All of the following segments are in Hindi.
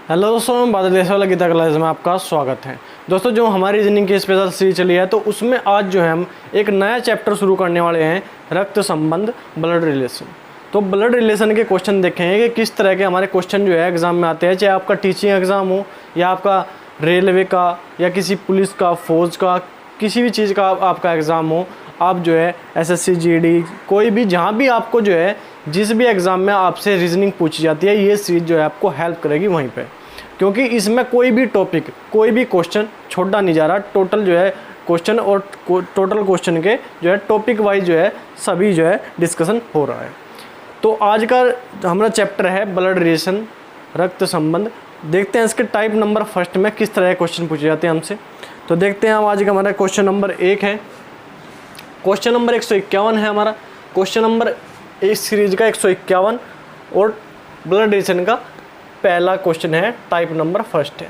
हेलो दोस्तों, मैं बादल देश वाला गीता क्लास में आपका स्वागत है। दोस्तों, जो हमारी रीजनिंग की स्पेशल सीरीज चली है तो उसमें आज जो है हम एक नया चैप्टर शुरू करने वाले हैं, रक्त संबंध, ब्लड रिलेशन। तो ब्लड रिलेशन के क्वेश्चन देखेंगे कि किस तरह के हमारे क्वेश्चन जो है एग्जाम में आते हैं, चाहे आपका टीचिंग एग्जाम हो या आपका रेलवे का या किसी पुलिस का, फौज का, किसी भी चीज़ का आपका एग्ज़ाम हो। आप जो है SSC GD कोई भी, जहाँ भी आपको जो है जिस भी एग्ज़ाम में आपसे रीजनिंग पूछी जाती है, ये सीरीज जो है आपको हेल्प करेगी वहीं पे, क्योंकि इसमें कोई भी टॉपिक, कोई भी क्वेश्चन छोड़ा नहीं जा रहा। टोटल जो है क्वेश्चन और टोटल क्वेश्चन के जो है टॉपिक वाइज जो है सभी जो है डिस्कशन हो रहा है। तो आज का हमारा चैप्टर है ब्लड रिलेशन, रक्त संबंध। देखते हैं इसके टाइप नंबर फर्स्ट में किस तरह के क्वेश्चन पूछे जाते हैं हमसे। तो देखते हैं हम आज का हमारा क्वेश्चन नंबर 1 है। क्वेश्चन नंबर 151 है हमारा। क्वेश्चन नंबर इस सीरीज का 151 और ब्लड रिलेशन का पहला क्वेश्चन है, टाइप नंबर फर्स्ट है।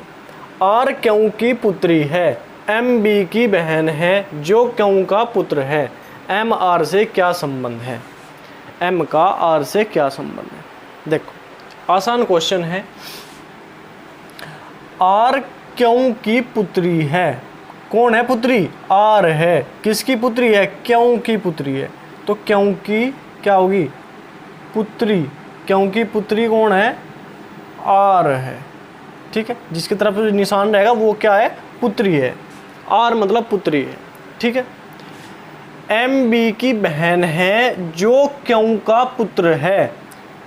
आर क्यों की पुत्री है, एम बी की बहन है, जो क्यों का पुत्र है, एम आर से क्या संबंध है। एम का आर से क्या संबंध है। देखो आसान क्वेश्चन है। आर क्यों की पुत्री है, कौन है पुत्री? आर है। किसकी पुत्री है? क्यों की पुत्री है। तो क्यों की क्या होगी? पुत्री। क्यों की पुत्री कौन है? आर है। ठीक है, जिसकी तरफ निशान रहेगा वो क्या है? पुत्री है। आर मतलब पुत्री है। ठीक है। एम बी की बहन है, जो क्यों का पुत्र है।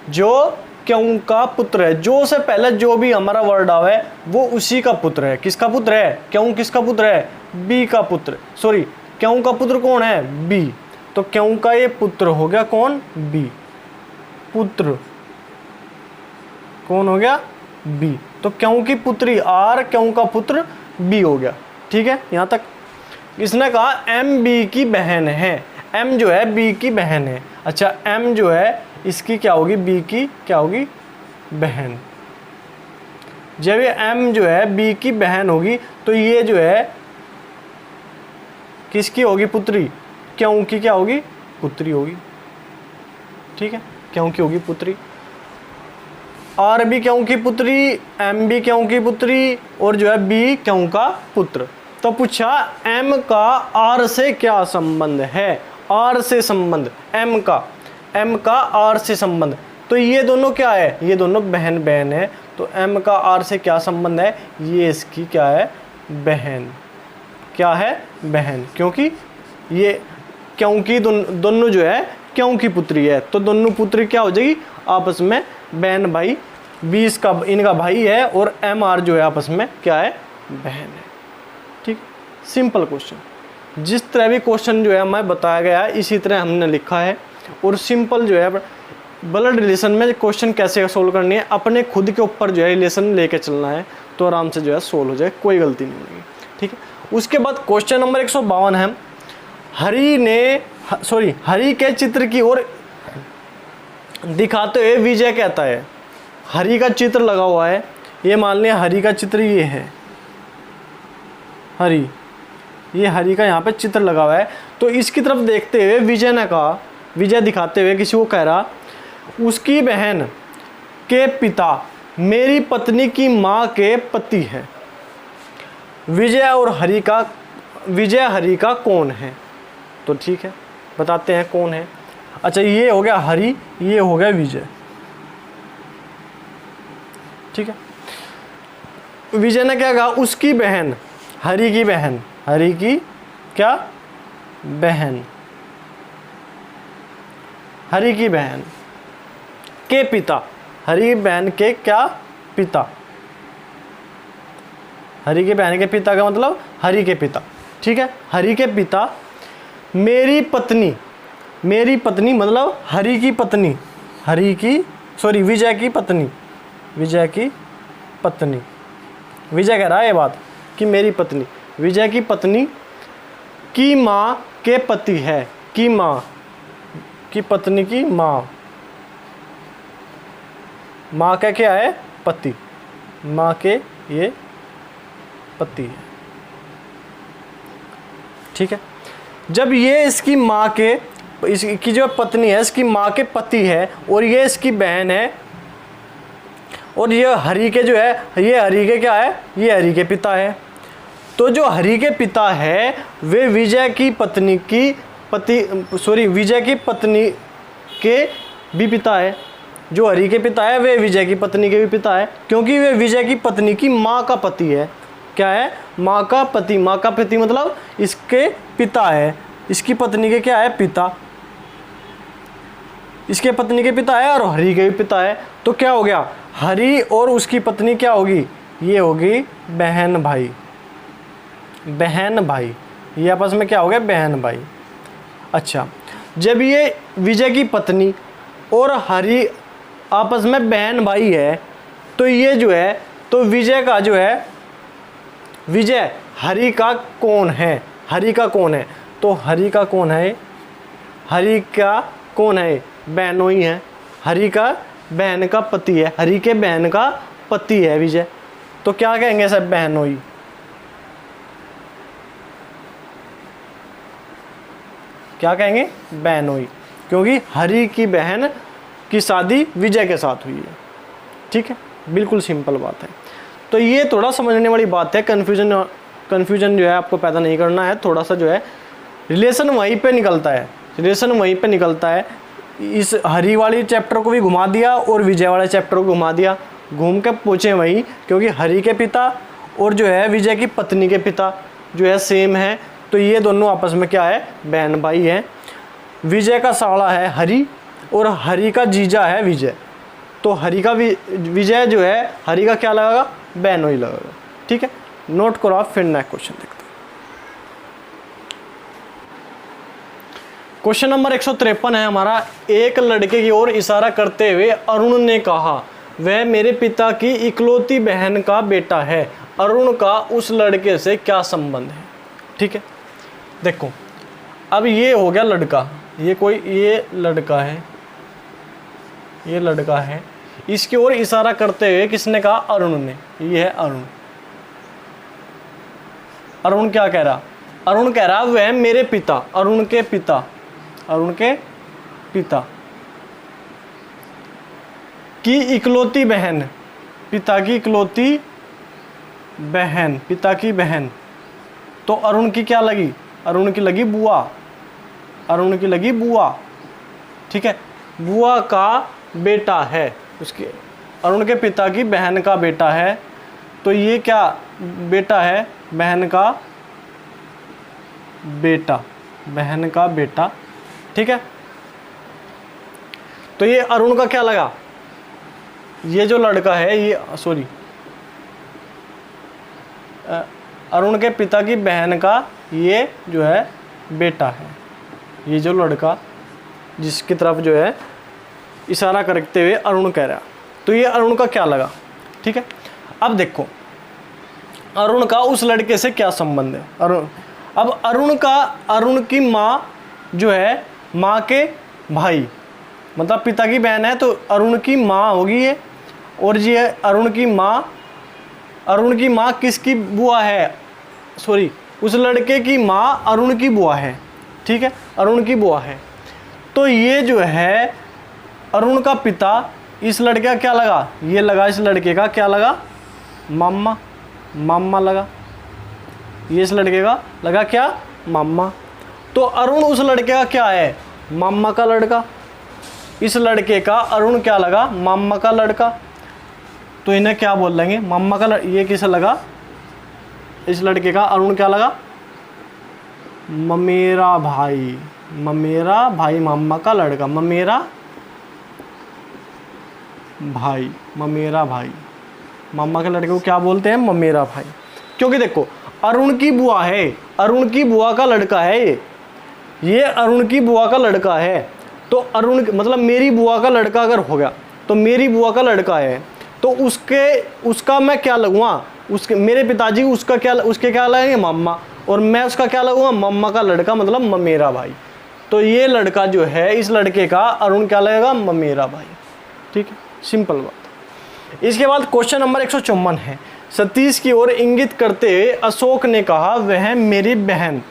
जो क्यों का पुत्र है, जो से पहले जो भी हमारा वर्ड आवे वो उसी का पुत्र है। किसका पुत्र है? क्यों किसका पुत्र है? बी का पुत्र। सॉरी, क्यों का पुत्र कौन है? बी। तो क्यों का ये पुत्र हो गया कौन? बी। पुत्र कौन हो गया? बी। तो क्यों की पुत्री आर, क्यों का पुत्र बी हो गया। ठीक है, यहां तक। इसने कहा एम बी की बहन है। एम जो है बी की बहन है। अच्छा, एम जो है इसकी क्या होगी? बी की क्या होगी? बहन। जब ये एम जो है बी की बहन होगी तो ये जो है किसकी होगी? पुत्री। क्यों की क्या होगी? पुत्री होगी। ठीक है, क्यों की होगी पुत्री। आर भी क्यों की पुत्री, एम भी क्यों की पुत्री, और जो है बी क्यों का पुत्र। तो पूछा एम का आर से क्या संबंध है। आर से संबंध, एम का आर से संबंध। तो ये दोनों क्या है? ये दोनों बहन बहन है। तो एम का आर से क्या संबंध है? ये इसकी क्या है? बहन। क्या है? बहन। क्योंकि ये क्योंकि दोनों जो है क्यों की पुत्री है, तो दोनों पुत्री क्या हो जाएगी आपस में? बहन भाई। बी इसका इनका भाई है और एम आर जो है आपस में क्या है? बहन है। ठीक, सिंपल क्वेश्चन। जिस तरह भी क्वेश्चन जो है हमें बताया गया है इसी तरह हमने लिखा है। और सिंपल जो है ब्लड रिलेशन में क्वेश्चन कैसे सोल्व करनी है, अपने खुद के ऊपर जो है रिलेशन लेके चलना है तो आराम से जो है सोल्व हो जाए, कोई गलती नहीं होगी। ठीक है। उसके बाद क्वेश्चन नंबर 152 है। हरि के चित्र की ओर दिखाते हुए विजय कहता है। हरि का चित्र लगा हुआ है, ये मान लिया हरि का चित्र ये है। हरि, ये हरि का यहाँ पे चित्र लगा हुआ है। तो इसकी तरफ देखते हुए विजय ने कहा, विजय दिखाते हुए किसी को कह रहा, उसकी बहन के पिता मेरी पत्नी की माँ के पति है। विजय हरि का कौन है? तो ठीक है, बताते हैं कौन है। अच्छा, ये हो गया हरि, ये हो गया विजय। ठीक है। विजय ने क्या कहा? उसकी बहन, हरि की बहन, हरि की क्या? बहन। हरि की बहन के पिता, हरि बहन के क्या? पिता। हरि के बहन के पिता का मतलब हरि के पिता। ठीक है, हरि के पिता मेरी पत्नी मतलब हरि की पत्नी, विजय की पत्नी, विजय कह रहा है ये बात कि मेरी पत्नी, विजय की पत्नी की माँ के पति है। की माँ की पत्नी की माँ, माँ का क्या है? पति। माँ के ये पति है। ठीक है। जब ये इसकी माँ के, इसकी जो पत्नी है इसकी माँ के पति है और ये इसकी बहन है, और ये हरि के जो है, ये हरि के क्या है, ये हरि के पिता है। तो जो हरि के पिता है वे विजय की पत्नी के भी पिता है। जो हरि के पिता है वे विजय की पत्नी के भी पिता है, क्योंकि वे विजय की पत्नी की माँ का पति है। क्या है, माँ का पति। माँ का पति मतलब इसके पिता है, इसकी पत्नी के क्या है, पिता। इसके पत्नी के पिता है और हरि के भी पिता है। तो क्या हो गया, हरि और उसकी पत्नी क्या होगी, ये होगी बहन भाई। बहन भाई, ये आपस में क्या हो गया, बहन भाई। अच्छा, जब ये विजय की पत्नी और हरि आपस में बहन भाई है, तो ये जो है, तो विजय का जो है, विजय हरि का कौन है, हरि का कौन है, तो हरि का कौन है, हरि का कौन है, बहनोई है। हरि का बहन का पति है, हरि के बहन का पति है विजय। तो क्या कहेंगे सब, बहनोई। क्या कहेंगे, बहनोई, क्योंकि हरि की बहन की शादी विजय के साथ हुई है। ठीक है, बिल्कुल सिंपल बात है। तो ये थोड़ा समझने वाली बात है, कन्फ्यूजन जो है आपको पैदा नहीं करना है। थोड़ा सा जो है रिलेशन वहीं पे निकलता है, रिलेशन वहीं पे निकलता है। इस हरि वाली चैप्टर को भी घुमा दिया और विजय वाले चैप्टर को घुमा दिया, घूम के पूछे वहीं, क्योंकि हरि के पिता और जो है विजय की पत्नी के पिता जो है सेम है। तो ये दोनों आपस में क्या है, बहन भाई हैं। विजय का साला है हरि और हरि का जीजा है विजय। तो हरि का विजय जो है, हरि का क्या लगेगा, बहनोई लगेगा। ठीक है, नोट करो आप। फिर नेक्स्ट क्वेश्चन देखते हैं। क्वेश्चन नंबर 153 है हमारा। एक लड़के की ओर इशारा करते हुए अरुण ने कहा, वह मेरे पिता की इकलौती बहन का बेटा है। अरुण का उस लड़के से क्या संबंध है। ठीक है, देखो अब ये हो गया लड़का, ये लड़का है, ये लड़का है। इसकी ओर इशारा करते हुए किसने कहा, अरुण ने। ये है अरुण। अरुण क्या कह रहा, अरुण कह रहा वह मेरे पिता, अरुण के पिता, अरुण के पिता की इकलौती बहन, पिता की इकलौती बहन, पिता की बहन। तो अरुण की क्या लगी, अरुण की लगी बुआ, अरुण की लगी बुआ। ठीक है, बुआ का बेटा है, उसके अरुण के पिता की बहन का बेटा है। तो ये क्या बेटा है, बहन का बेटा, बहन का बेटा। ठीक है, तो ये अरुण का क्या लगा, ये जो लड़का है, ये सॉरी अरुण के पिता की बहन का ये जो है बेटा है। ये जो लड़का जिसकी तरफ जो है इशारा करते हुए अरुण कह रहा, तो ये अरुण का क्या लगा। ठीक है, अब देखो अरुण का उस लड़के से क्या संबंध है। अब अरुण की माँ जो है, माँ के भाई, मतलब पिता की बहन है, तो अरुण की माँ होगी ये। और ये अरुण की माँ किसकी बुआ है, सॉरी उस लड़के की माँ अरुण की बुआ है। ठीक है, अरुण की बुआ है। तो ये जो है अरुण का पिता, इस लड़के का क्या लगा, ये लगा इस लड़के का क्या लगा, मामा, मामा लगा। ये इस लड़के का लगा क्या, मामा। तो अरुण उस लड़के का क्या है, मामा का लड़का। इस लड़के का अरुण क्या लगा, मामा का लड़का। तो इन्हें क्या बोल लेंगे, मामा का ये किसे लगा, इस लड़के का अरुण क्या लगा, ममेरा भाई, ममेरा भाई, मामा का लड़का, ममेरा भाई, ममेरा भाई। मामा के लड़के को क्या बोलते हैं, ममेरा भाई। क्योंकि देखो अरुण की बुआ है, अरुण की बुआ का लड़का है ये अरुण की बुआ का लड़का है। तो अरुण मतलब मेरी बुआ का लड़का अगर हो गया, तो मेरी बुआ का लड़का है, तो उसका मैं क्या लगूंगा, उसके मेरे पिताजी उसके क्या लगेंगे, मामा, और मैं उसका क्या लगूंगा, मामा का लड़का, मतलब ममेरा भाई। तो ये लड़का जो है, इस लड़के का अरुण क्या लगेगा, ममेरा भाई। ठीक है, सिंपल बात। इसके बाद क्वेश्चन नंबर 154 है। सतीश की ओर इंगित करते हुए अशोक ने कहा, वह मेरी बहन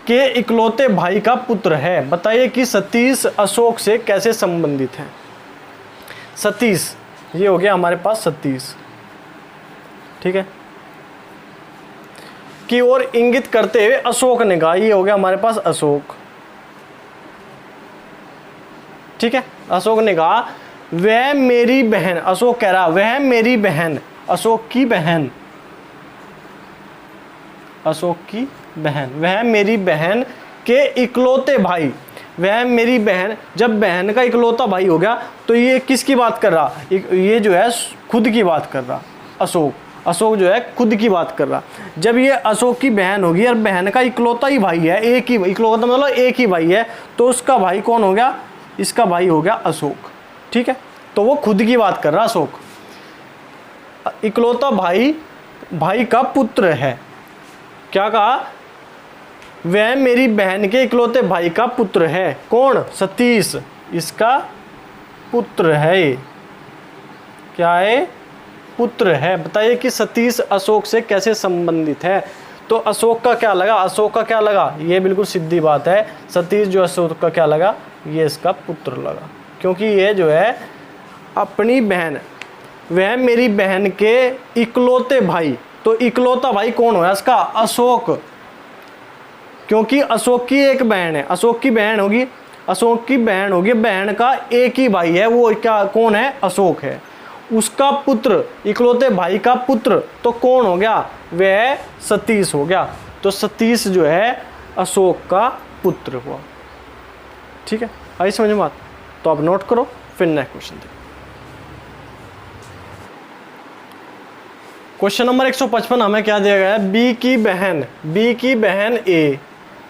के इकलौते भाई का पुत्र है। बताइए कि सतीश अशोक से कैसे संबंधित है। सतीश ये हो गया हमारे पास 37, ठीक है। की ओर इंगित करते हुए अशोक ने कहा, ये हो गया हमारे पास अशोक, ठीक है। अशोक ने कहा वह मेरी बहन, अशोक कह रहा वह मेरी बहन, अशोक की बहन, अशोक की बहन, वह मेरी बहन के इकलौते भाई, वह मेरी बहन, जब बहन का इकलौता भाई हो गया तो ये किसकी बात कर रहा, ये जो है खुद की बात कर रहा, अशोक जो है खुद की बात कर रहा। जब ये अशोक की बहन होगी और बहन का इकलौता ही भाई है, एक ही इकलौता मतलब एक ही भाई है, तो उसका भाई कौन हो गया, इसका भाई हो गया अशोक, ठीक है। तो वो खुद की बात कर रहा अशोक, इकलौता भाई का पुत्र है, क्या कहा, वह मेरी बहन के इकलौते भाई का पुत्र है, कौन, सतीश, इसका पुत्र है, क्या है, पुत्र है। बताइए कि सतीश अशोक से कैसे संबंधित है। तो अशोक का क्या लगा, अशोक का क्या लगा, ये बिल्कुल सीधी बात है, सतीश जो अशोक का क्या लगा, ये इसका पुत्र लगा, क्योंकि ये जो है अपनी बहन, वह मेरी बहन के इकलौते भाई, तो इकलौता भाई कौन है इसका, अशोक, क्योंकि अशोक की एक बहन है, अशोक की बहन होगी, अशोक की बहन होगी, बहन का एक ही भाई है, वो क्या कौन है, अशोक है, उसका पुत्र, इकलौते भाई का पुत्र तो कौन हो गया, वह सतीश हो गया। तो सतीश जो है अशोक का पुत्र हुआ, ठीक है। आई समझ में बात, तो आप नोट करो, फिर नेक्स्ट क्वेश्चन देखो। क्वेश्चन नंबर 155 हमें क्या दिया गया है, बी की बहन ए,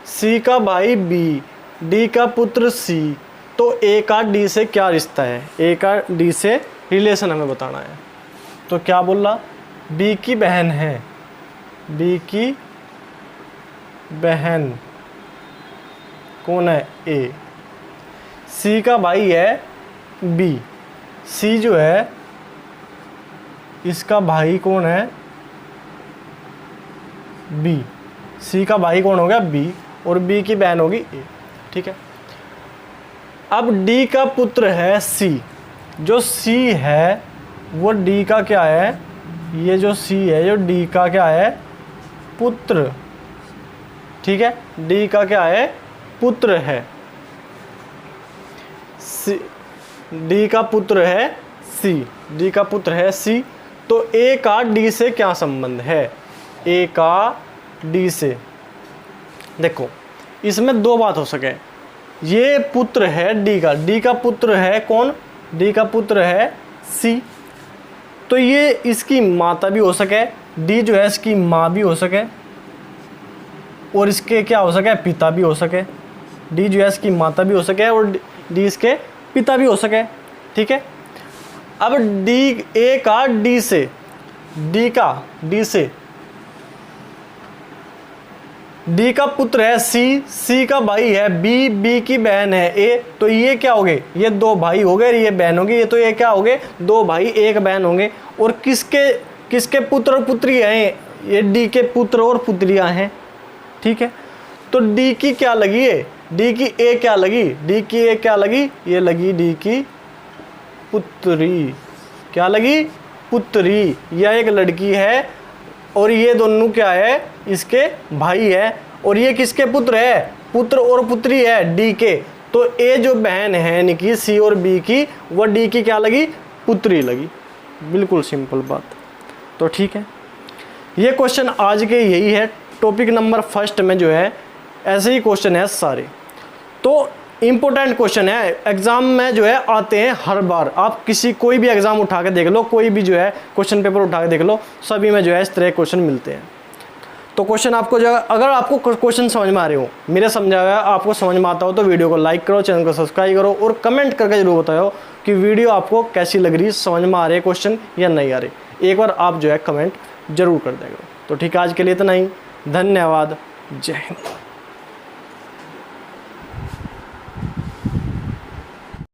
सी का भाई बी, डी का पुत्र सी, तो ए का डी से क्या रिश्ता है, ए का डी से रिलेशन हमें बताना है। तो क्या बोल रहा, बी की बहन है, बी की बहन कौन है, ए, सी का भाई है बी, सी जो है इसका भाई कौन है, बी, सी का भाई कौन हो गया, बी, और बी की बहन होगी ए, ठीक है। अब डी का पुत्र है सी, जो सी है वो डी का क्या है, ये जो सी है जो डी का क्या है, पुत्र, ठीक है, डी का क्या है, पुत्र है, सी, डी का पुत्र है सी, डी का पुत्र है सी, तो ए का डी से क्या संबंध है, ए का डी से, देखो इसमें दो बात हो सके, ये पुत्र है डी का पुत्र है कौन, डी का पुत्र है सी, तो ये इसकी माता भी हो सके, डी जो है इसकी माँ भी हो सके, और इसके क्या हो सके, पिता भी हो सके, डी जो है इसकी माता भी हो सके और डी इसके पिता भी हो सके, ठीक है। अब डी, ए का डी से, डी का डी से, डी का पुत्र है सी, सी का भाई है बी, बी की बहन है ए, तो ये क्या हो गए, ये दो भाई हो गए, ये बहन होगी, ये तो ये क्या हो गए, दो भाई एक बहन होंगे, और किसके पुत्र और पुत्री हैं, ये डी के पुत्र और पुत्रियां हैं, ठीक है। तो डी की क्या लगी है, डी की ए क्या लगी, डी की ए क्या लगी, ये लगी डी की पुत्री, क्या लगी, पुत्री, यह एक लड़की है और ये दोनों क्या है, इसके भाई है, और ये किसके पुत्र है, पुत्र और पुत्री है डी के, तो ए जो बहन है यानी कि सी और बी की, वह डी की क्या लगी, पुत्री लगी, बिल्कुल सिंपल बात। तो ठीक है, ये क्वेश्चन आज के यही है, टॉपिक नंबर फर्स्ट में जो है ऐसे ही क्वेश्चन है सारे, तो इम्पोर्टेंट क्वेश्चन है, एग्जाम में जो है आते हैं हर बार, आप कोई भी एग्जाम उठा के देख लो, कोई भी जो है क्वेश्चन पेपर उठा के देख लो, सभी में जो है इस तरह क्वेश्चन मिलते हैं। तो क्वेश्चन आपको जो, अगर आपको क्वेश्चन समझ में आ रहे हो, मेरे समझा हुआ आपको समझ में आता हो, तो वीडियो को लाइक करो, चैनल को सब्सक्राइब करो, और कमेंट करके जरूर बताओ कि वीडियो आपको कैसी लग रही है, समझ में आ रहे क्वेश्चन या नहीं आ रहे, एक बार आप जो है कमेंट जरूर कर देगा। तो ठीक है, आज के लिए इतना ही, धन्यवाद, जय हिंद।